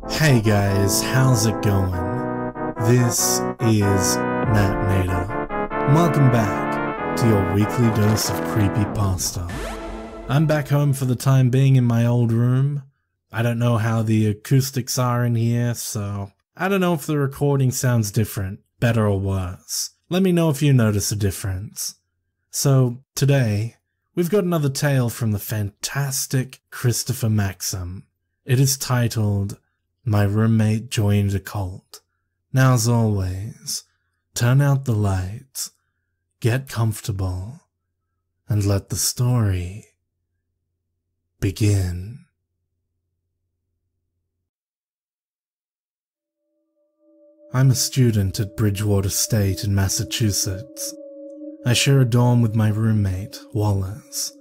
Hey guys, how's it going? This is Matt Nader. Welcome back to your weekly dose of creepypasta. I'm back home for the time being in my old room. I don't know how the acoustics are in here, so I don't know if the recording sounds different, better or worse. Let me know if you notice a difference. So, today, we've got another tale from the fantastic Christopher Maxim. It is titled, My Roommate Joined a Cult. Now, as always, turn out the lights, get comfortable, and let the story begin. I'm a student at Bridgewater State in Massachusetts. I share a dorm with my roommate, Wallace.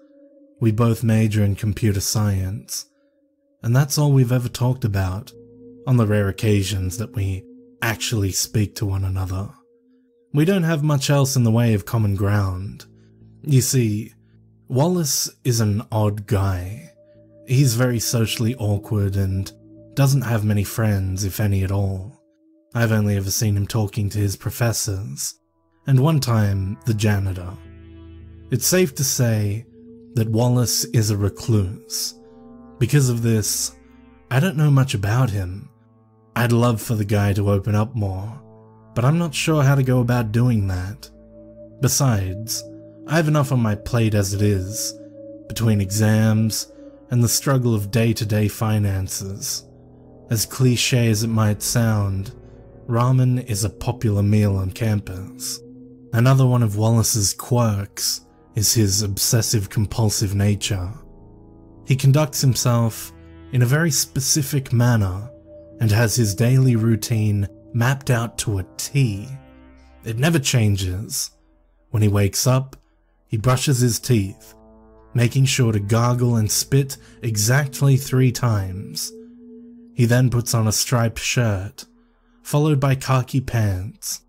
We both major in computer science, and that's all we've ever talked about, on the rare occasions that we actually speak to one another. We don't have much else in the way of common ground. You see, Wallace is an odd guy. He's very socially awkward and doesn't have many friends, if any at all. I've only ever seen him talking to his professors, and one time, the janitor. It's safe to say that Wallace is a recluse. Because of this, I don't know much about him. I'd love for the guy to open up more, but I'm not sure how to go about doing that. Besides, I have enough on my plate as it is, between exams and the struggle of day-to-day finances. As cliché as it might sound, ramen is a popular meal on campus. Another one of Wallace's quirks is his obsessive-compulsive nature. He conducts himself in a very specific manner and has his daily routine mapped out to a T. It never changes. When he wakes up, he brushes his teeth, making sure to gargle and spit exactly 3 times. He then puts on a striped shirt, followed by khaki pants.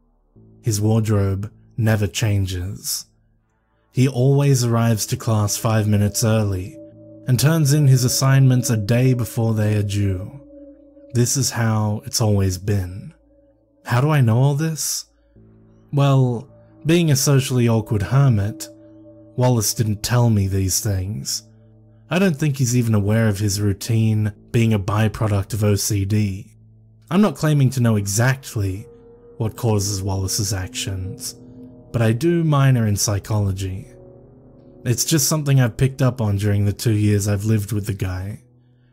His wardrobe never changes. He always arrives to class 5 minutes early and turns in his assignments a day before they are due. This is how it's always been. How do I know all this? Well, being a socially awkward hermit, Wallace didn't tell me these things. I don't think he's even aware of his routine being a byproduct of OCD. I'm not claiming to know exactly what causes Wallace's actions, but I do minor in psychology. It's just something I've picked up on during the 2 years I've lived with the guy.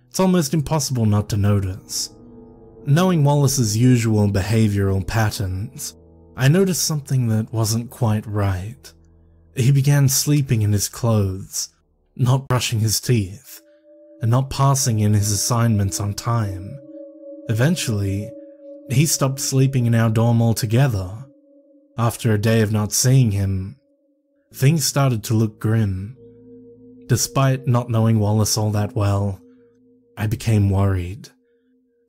It's almost impossible not to notice. Knowing Wallace's usual behavioral patterns, I noticed something that wasn't quite right. He began sleeping in his clothes, not brushing his teeth, and not passing in his assignments on time. Eventually, he stopped sleeping in our dorm altogether. After a day of not seeing him, things started to look grim. Despite not knowing Wallace all that well, I became worried.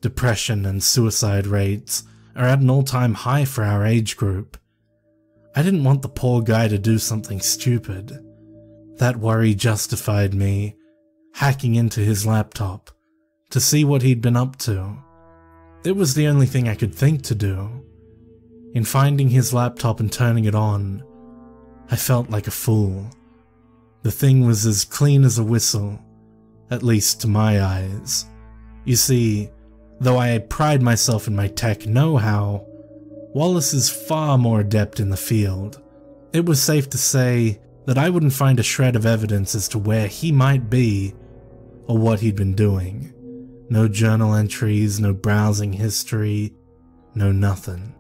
Depression and suicide rates are at an all-time high for our age group. I didn't want the poor guy to do something stupid. That worry justified me hacking into his laptop to see what he'd been up to. It was the only thing I could think to do. In finding his laptop and turning it on, I felt like a fool. The thing was as clean as a whistle, at least to my eyes. You see, though I pride myself in my tech know-how, Wallace is far more adept in the field. It was safe to say that I wouldn't find a shred of evidence as to where he might be or what he'd been doing. No journal entries, no browsing history, no nothing.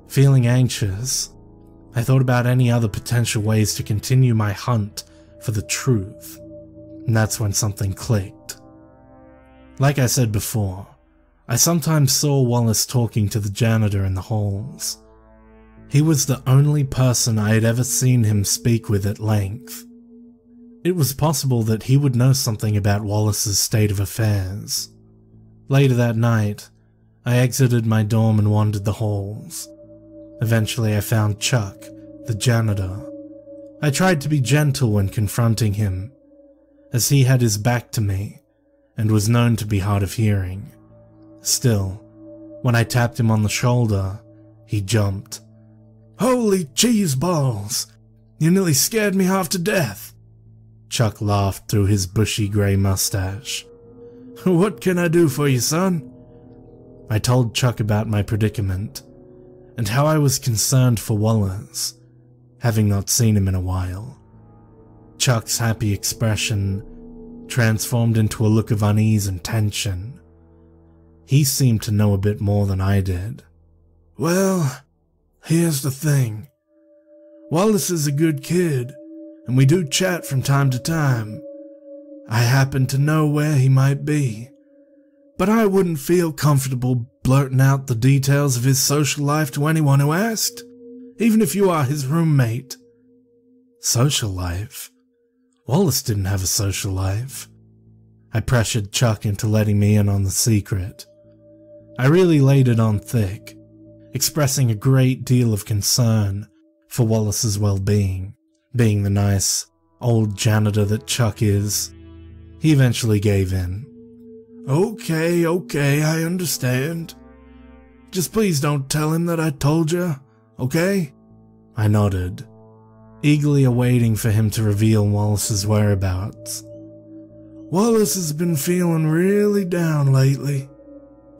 Feeling anxious, I thought about any other potential ways to continue my hunt for the truth, and that's when something clicked. Like I said before, I sometimes saw Wallace talking to the janitor in the halls. He was the only person I had ever seen him speak with at length. It was possible that he would know something about Wallace's state of affairs. Later that night, I exited my dorm and wandered the halls. Eventually I found Chuck, the janitor. I tried to be gentle when confronting him, as he had his back to me and was known to be hard of hearing. Still, when I tapped him on the shoulder, he jumped. "Holy cheese balls! You nearly scared me half to death." Chuck laughed through his bushy grey mustache. "What can I do for you, son?" I told Chuck about my predicament, and how I was concerned for Wallace, having not seen him in a while. Chuck's happy expression transformed into a look of unease and tension. He seemed to know a bit more than I did. "Well, here's the thing. Wallace is a good kid, and we do chat from time to time. I happen to know where he might be, but I wouldn't feel comfortable blurting out the details of his social life to anyone who asked, even if you are his roommate." Social life? Wallace didn't have a social life. I pressured Chuck into letting me in on the secret. I really laid it on thick, expressing a great deal of concern for Wallace's well-being. Being the nice, old janitor that Chuck is, he eventually gave in. Okay, I understand. Just please don't tell him that I told you, okay?" I nodded, eagerly awaiting for him to reveal Wallace's whereabouts. "Wallace has been feeling really down lately.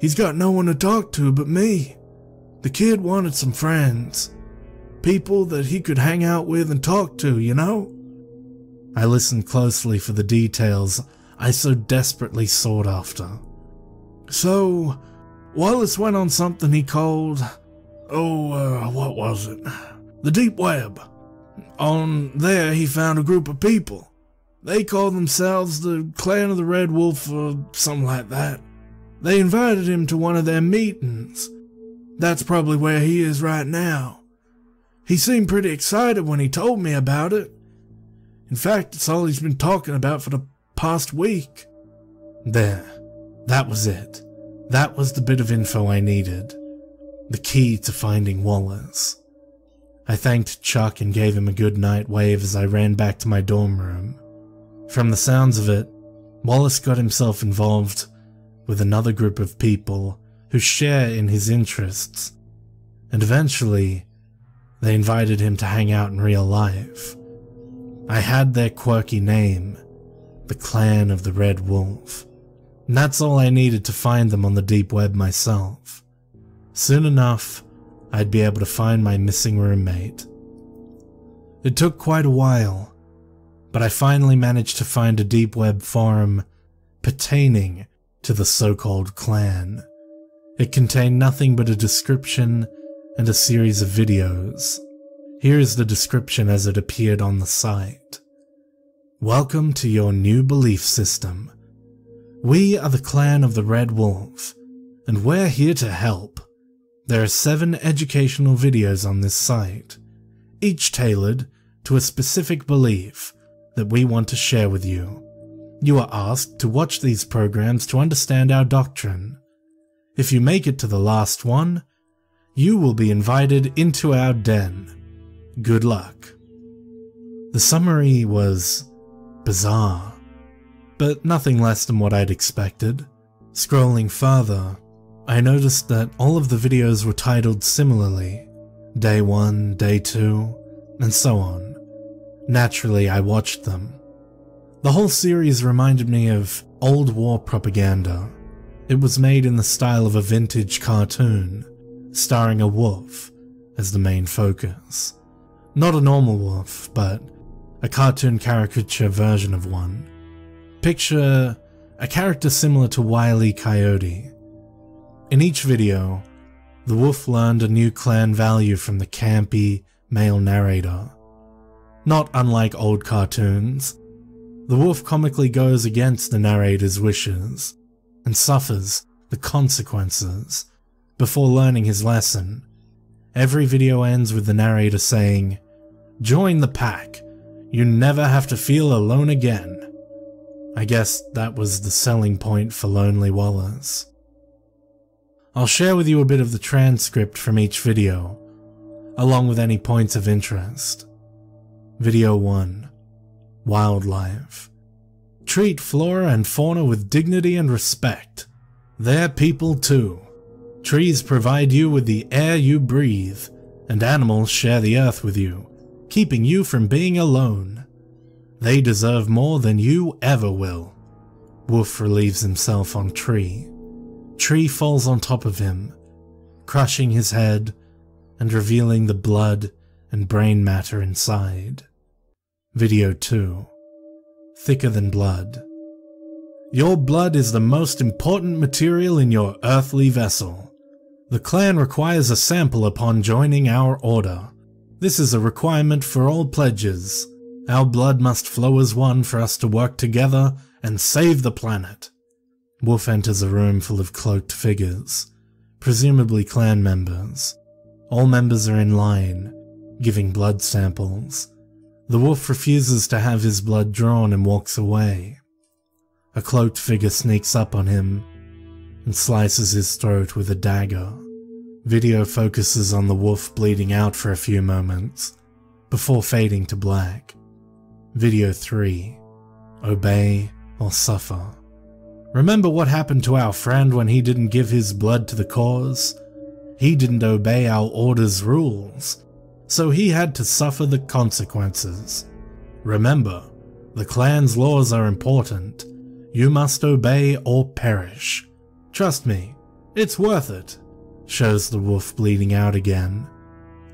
He's got no one to talk to but me. The kid wanted some friends. People that he could hang out with and talk to, you know?" I listened closely for the details I so desperately sought after. "So, Wallace went on something he called, what was it? The Deep Web. On there he found a group of people. They called themselves the Clan of the Red Wolf or something like that. They invited him to one of their meetings. That's probably where he is right now. He seemed pretty excited when he told me about it. In fact, it's all he's been talking about for the past week." There. That was it. That was the bit of info I needed. The key to finding Wallace. I thanked Chuck and gave him a good night wave as I ran back to my dorm room. From the sounds of it, Wallace got himself involved with another group of people who share in his interests, and eventually, they invited him to hang out in real life. I had their quirky name, the Clan of the Red Wolf, and that's all I needed to find them on the deep web myself. Soon enough, I'd be able to find my missing roommate. It took quite a while, but I finally managed to find a deep web forum pertaining to the so-called clan. It contained nothing but a description and a series of videos. Here is the description as it appeared on the site. "Welcome to your new belief system. We are the Clan of the Red Wolf, and we're here to help. There are 7 educational videos on this site, each tailored to a specific belief that we want to share with you. You are asked to watch these programs to understand our doctrine. If you make it to the last one, you will be invited into our den. Good luck." The summary was bizarre, but nothing less than what I'd expected. Scrolling further, I noticed that all of the videos were titled similarly, Day 1, Day 2, and so on. Naturally, I watched them. The whole series reminded me of old war propaganda. It was made in the style of a vintage cartoon, starring a wolf as the main focus. Not a normal wolf, but a cartoon caricature version of one. Picture a character similar to Wile E. Coyote. In each video, the wolf learned a new clan value from the campy, male narrator. Not unlike old cartoons, the wolf comically goes against the narrator's wishes and suffers the consequences before learning his lesson. Every video ends with the narrator saying, "Join the pack. You never have to feel alone again." I guess that was the selling point for Lonely Wallace. I'll share with you a bit of the transcript from each video, along with any points of interest. Video 1. Wildlife. Treat flora and fauna with dignity and respect. They're people too. Trees provide you with the air you breathe, and animals share the earth with you, keeping you from being alone. They deserve more than you ever will. Wolf relieves himself on Tree. Tree falls on top of him, crushing his head and revealing the blood and brain matter inside. Video 2. Thicker than blood. Your blood is the most important material in your earthly vessel. The clan requires a sample upon joining our order. This is a requirement for all pledges. Our blood must flow as one for us to work together and save the planet. Wolf enters a room full of cloaked figures, presumably clan members. All members are in line, giving blood samples. The wolf refuses to have his blood drawn and walks away. A cloaked figure sneaks up on him and slices his throat with a dagger. Video focuses on the wolf bleeding out for a few moments, before fading to black. Video 3. Obey or suffer. Remember what happened to our friend when he didn't give his blood to the cause? He didn't obey our order's rules, so he had to suffer the consequences. Remember, the clan's laws are important. You must obey or perish. Trust me, it's worth it. Shows the wolf bleeding out again.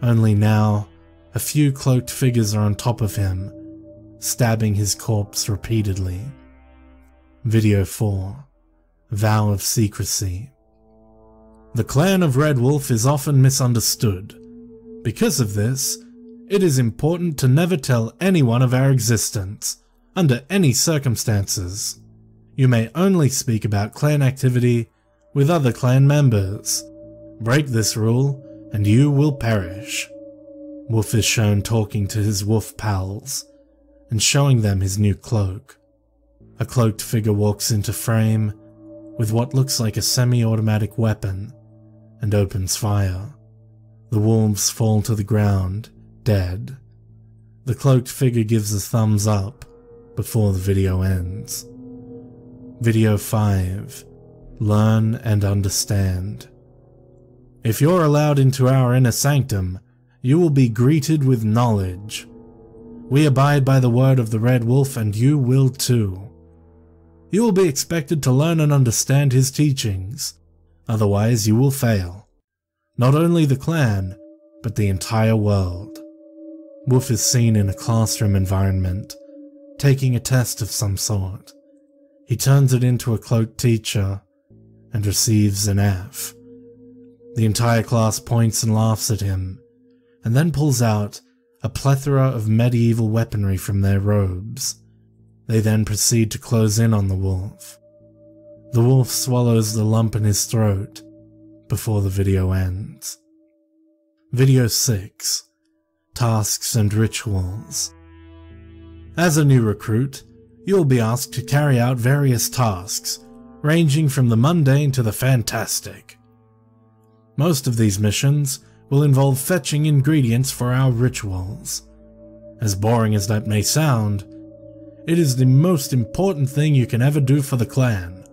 Only now, a few cloaked figures are on top of him, stabbing his corpse repeatedly. Video 4. Vow of Secrecy. The clan of Red Wolf is often misunderstood. Because of this, it is important to never tell anyone of our existence, under any circumstances. You may only speak about clan activity with other clan members. Break this rule, and you will perish. Wolf is shown talking to his wolf pals, and showing them his new cloak. A cloaked figure walks into frame with what looks like a semi-automatic weapon, and opens fire. The wolves fall to the ground, dead. The cloaked figure gives a thumbs up before the video ends. Video 5. Learn and understand. If you're allowed into our inner sanctum, you will be greeted with knowledge. We abide by the word of the Red Wolf, and you will too. You will be expected to learn and understand his teachings, otherwise you will fail. Not only the clan, but the entire world. Wolf is seen in a classroom environment, taking a test of some sort. He turns it into a cloaked teacher, and receives an F. The entire class points and laughs at him, and then pulls out a plethora of medieval weaponry from their robes. They then proceed to close in on the wolf. The wolf swallows the lump in his throat before the video ends. Video 6. Tasks and Rituals. As a new recruit, you will be asked to carry out various tasks, ranging from the mundane to the fantastic. Most of these missions will involve fetching ingredients for our rituals. As boring as that may sound, it is the most important thing you can ever do for the clan.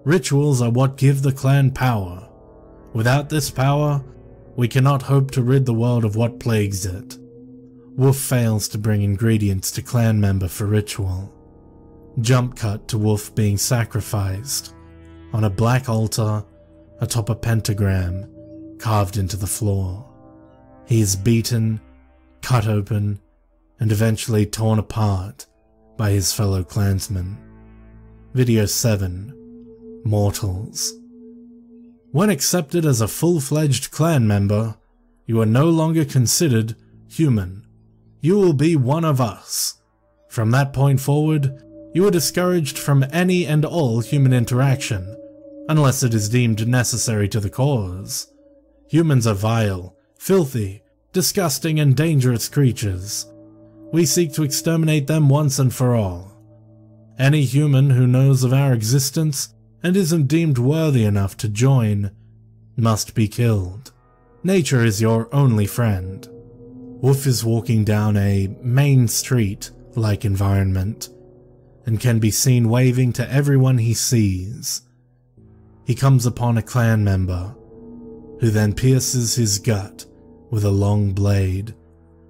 Rituals are what give the clan power. Without this power, we cannot hope to rid the world of what plagues it. Wolf fails to bring ingredients to clan member for ritual. Jump cut to Wolf being sacrificed on a black altar atop a pentagram carved into the floor. He is beaten, cut open, and eventually torn apart by his fellow clansmen. Video 7. Mortals. When accepted as a full-fledged clan member, you are no longer considered human. You will be one of us. From that point forward, you are discouraged from any and all human interaction, unless it is deemed necessary to the cause. Humans are vile, filthy, disgusting, and dangerous creatures. We seek to exterminate them once and for all. Any human who knows of our existence and isn't deemed worthy enough to join must be killed. Nature is your only friend. Wolf is walking down a main street-like environment and can be seen waving to everyone he sees. he comes upon a clan member, who then pierces his gut with a long blade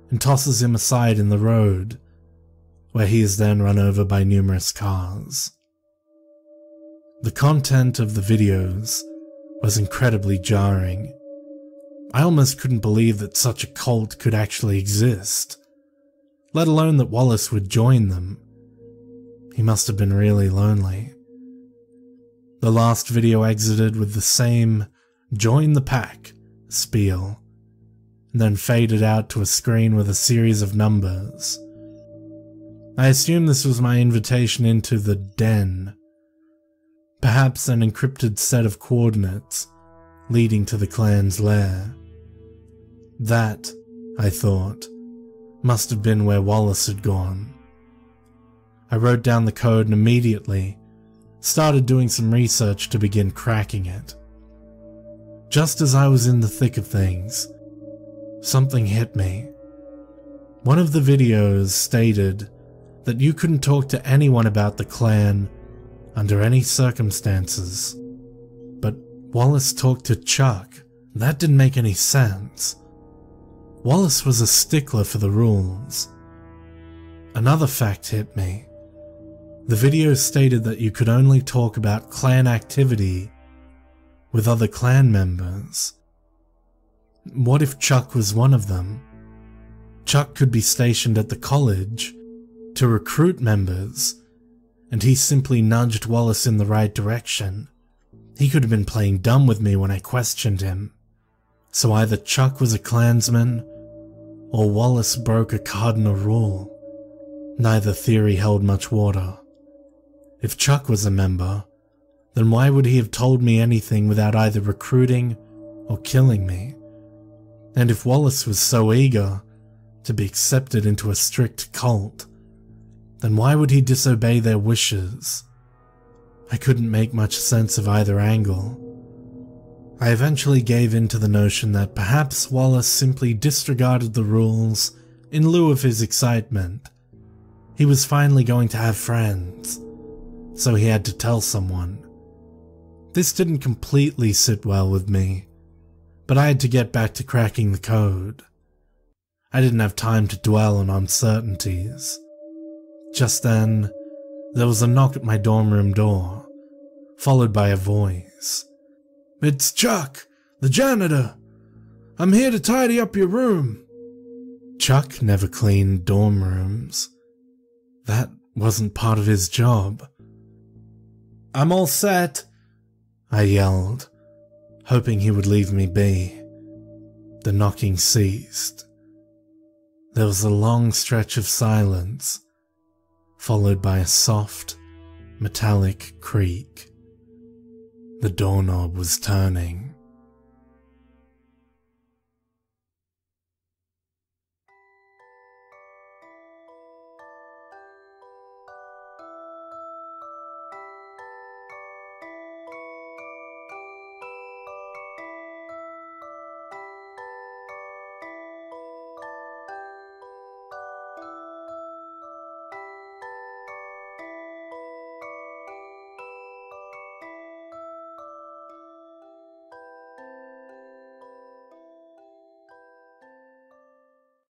and tosses him aside in the road, where he is then run over by numerous cars. The content of the videos was incredibly jarring. I almost couldn't believe that such a cult could actually exist, let alone that Wallace would join them. He must have been really lonely. The last video exited with the same "join the pack" spiel, and then faded out to a screen with a series of numbers. I assume this was my invitation into the den, perhaps an encrypted set of coordinates leading to the clan's lair. That, I thought, must have been where Wallace had gone. I wrote down the code and immediately started doing some research to begin cracking it. Just as I was in the thick of things, something hit me. One of the videos stated that you couldn't talk to anyone about the clan under any circumstances, but Wallace talked to Chuck. That didn't make any sense. Wallace was a stickler for the rules. Another fact hit me. The video stated that you could only talk about clan activity with other clan members. What if Chuck was one of them? Chuck could be stationed at the college to recruit members, and he simply nudged Wallace in the right direction. He could have been playing dumb with me when I questioned him. So either Chuck was a Klansman, or Wallace broke a cardinal rule. Neither theory held much water. If Chuck was a member, then why would he have told me anything without either recruiting or killing me? And if Wallace was so eager to be accepted into a strict cult, then why would he disobey their wishes? I couldn't make much sense of either angle. I eventually gave in to the notion that perhaps Wallace simply disregarded the rules in lieu of his excitement. He was finally going to have friends, so he had to tell someone. This didn't completely sit well with me, but I had to get back to cracking the code. I didn't have time to dwell on uncertainties. Just then, there was a knock at my dorm room door, followed by a voice. "It's Chuck, the janitor. I'm here to tidy up your room." Chuck never cleaned dorm rooms. That wasn't part of his job. "I'm all set," I yelled, hoping he would leave me be. The knocking ceased. There was a long stretch of silence, followed by a soft, metallic creak. The doorknob was turning.